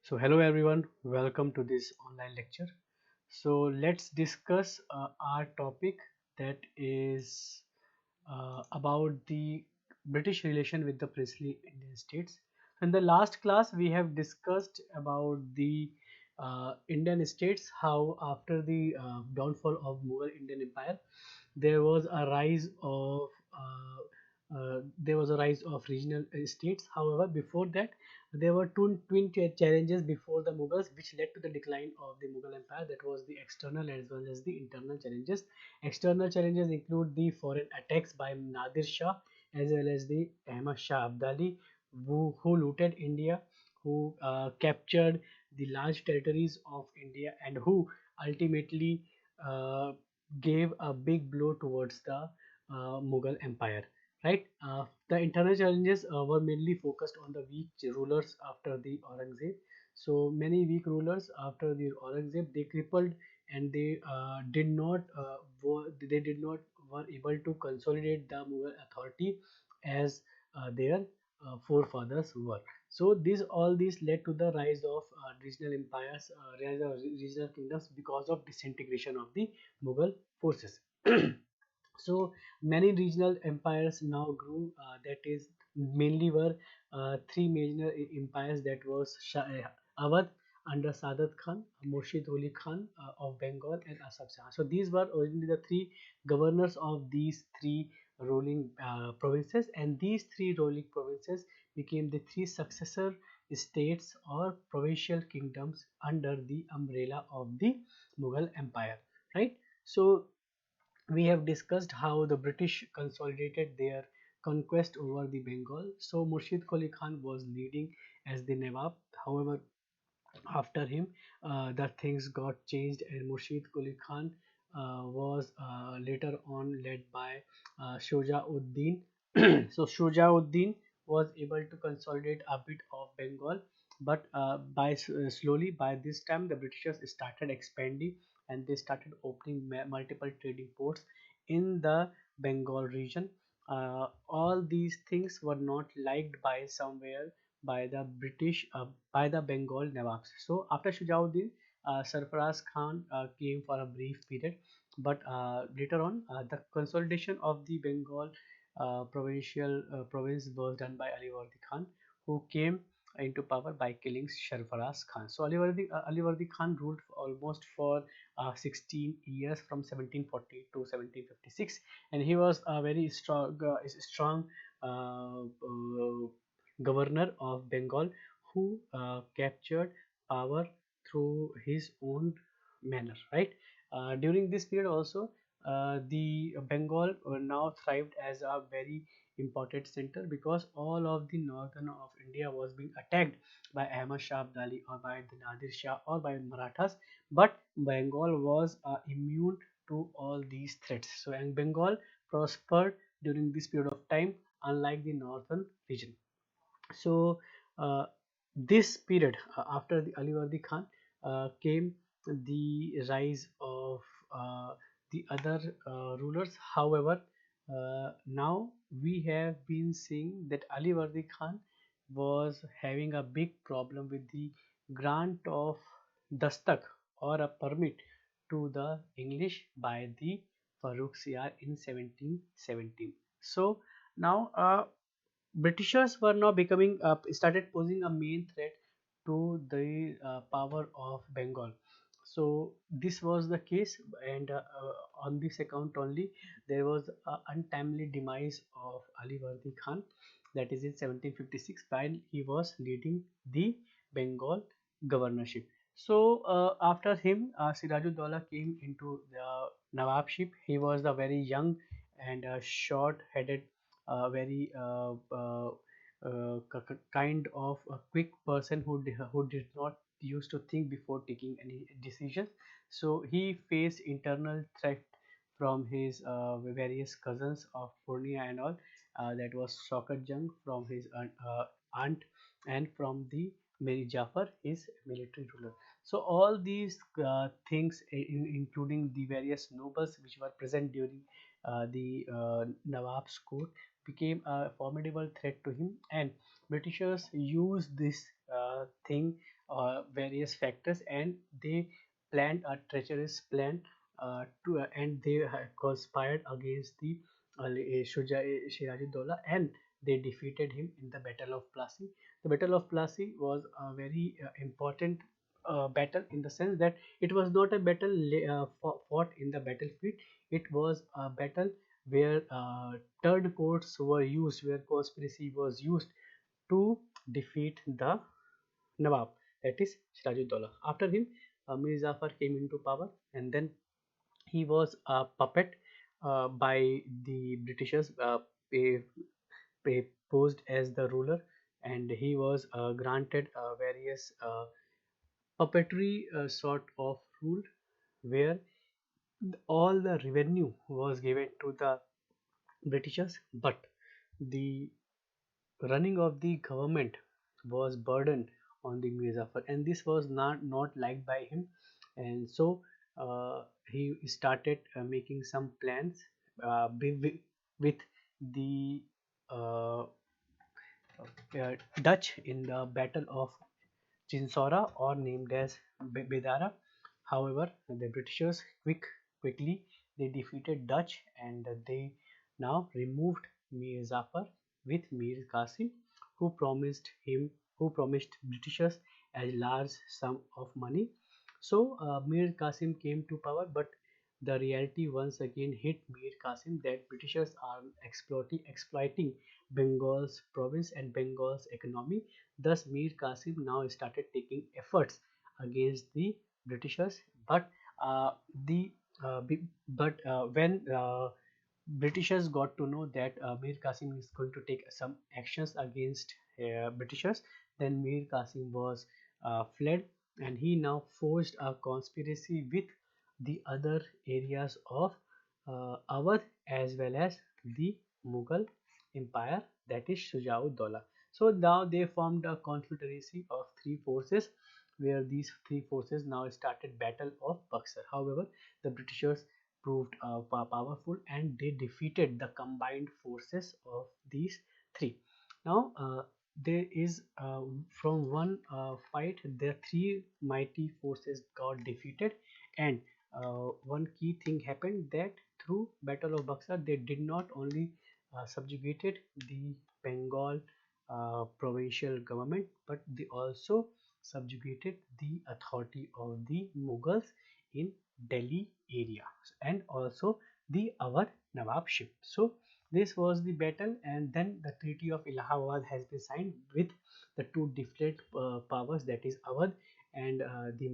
So hello everyone, welcome to this online lecture. So let's discuss our topic that is about the British relation with the princely Indian states. In the last class we have discussed about the Indian states, how after the downfall of Mughal Indian Empire there was a rise of regional states. However, before that, there were two twin challenges before the Mughals, which led to the decline of the Mughal Empire. That was the external as well as the internal challenges. External challenges include the foreign attacks by Nadir Shah as well as the Ahmad Shah Abdali, who looted India, who captured the large territories of India, and who ultimately uh, gave a big blow towards the Mughal Empire. Right? The internal challenges were mainly focused on the weak rulers after the Aurangzeb. So many weak rulers after the Aurangzeb, they crippled, and they did not were able to consolidate the Mughal authority as their forefathers were. So all these led to the rise of regional empires, rise of regional kingdoms because of disintegration of the Mughal forces. So many regional empires now grew. That is mainly were three major empires, that was Awadh under Sadat Khan, Murshid Quli Khan of Bengal, and Successor. So these were originally the three governors of these three ruling provinces, and these three ruling provinces became the three successor states or provincial kingdoms under the umbrella of the Mughal Empire. Right. So we have discussed how the British consolidated their conquest over the Bengal. So Murshid Quli Khan was leading as the Nawab. However, after him, the things got changed, and Murshid Quli Khan was later on led by Shuja-ud-Din. So Shuja-ud-Din was able to consolidate a bit of Bengal, but slowly by this time the Britishers started expanding, and they started opening multiple trading ports in the Bengal region. All these things were not liked by somewhere by the British, by the Bengal Nawabs. So after Shuja-ud-Din, Sarfaraz Khan came for a brief period, but later on the consolidation of the Bengal province was done by Alivardi Khan, who came into power by killing Sarfaraz Khan. So Alivardi Khan ruled for almost for 16 years, from 1740 to 1756, and he was a very strong governor of Bengal, who captured power through his own manner. Right. During this period also, the Bengal now thrived as a very important center, because all of the northern of India was being attacked by Ahmad Shah Abdali or by the Nadir Shah or by Marathas, but Bengal was immune to all these threats. So and Bengal prospered during this period of time, unlike the northern region. So this period, after the Alivardi Khan, came the rise of the other rulers. However, now we have been seeing that Alivardi Khan was having a big problem with the grant of dastak, or a permit, to the English by the Farooq Siyar in 1717. So now Britishers were now becoming started posing a main threat to the power of Bengal. So this was the case, and on this account only there was a untimely demise of Alivardi Khan, that is in 1756, while he was leading the Bengal governorship. So after him, Sirajuddaulah came into the Nawabship. He was a very young and short-headed, very kind of a quick person who did not used to think before taking any decisions. So he faced internal threat from his various cousins of Purnia and all. That was Shaukat Jung from his aunt, and from the Miri Jafar, his military ruler. So all these things, including the various nobles which were present during the Nawab's court, became a formidable threat to him, and Britishers used this thing various factors, and they planned a treacherous plan and they conspired against the Shiraj-ud-Dowla, and they defeated him in the Battle of Plassey. The Battle of Plassey was a very important battle, in the sense that it was not a battle fought in the battlefield. It was a battle where turncoats were used, where conspiracy was used to defeat the Nawab, that is Siraj-ud-Dowla. After him, Mir Jafar came into power, and then he was a puppet by the Britishers, posed as the ruler, and he was granted various puppetry sort of rule, where all the revenue was given to the Britishers, but the running of the government was burdened on the Mir Jafar, and this was not liked by him, and so he started making some plans with the uh, Dutch in the Battle of Chinsora, or named as Bedara. However, the Britishers quickly they defeated Dutch, and they now removed Mir Jafar with Mir Qasim, who promised Britishers a large sum of money. So Mir Qasim came to power, but the reality once again hit Mir Qasim that Britishers are exploiting Bengal's province and Bengal's economy. Thus, Mir Qasim now started taking efforts against the Britishers, but the when Britishers got to know that Mir Qasim is going to take some actions against Britishers, then Mir Qasim was fled, and he now forged a conspiracy with the other areas of Awadh, as well as the Mughal Empire, that is Shuja-ud-Dowla. So now they formed a confederacy of three forces, where these three forces now started Battle of Buxar. However, the Britishers proved powerful, and they defeated the combined forces of these three. Now there is from one fight, the three mighty forces got defeated, and one key thing happened, that through Battle of Buxar they did not only subjugated the Bengal provincial government, but they also subjugated the authority of the Mughals in Delhi area, and also the Awadh Nawabship. So this was the battle, and then the Treaty of Allahabad has been signed with the two different powers, that is Awadh and the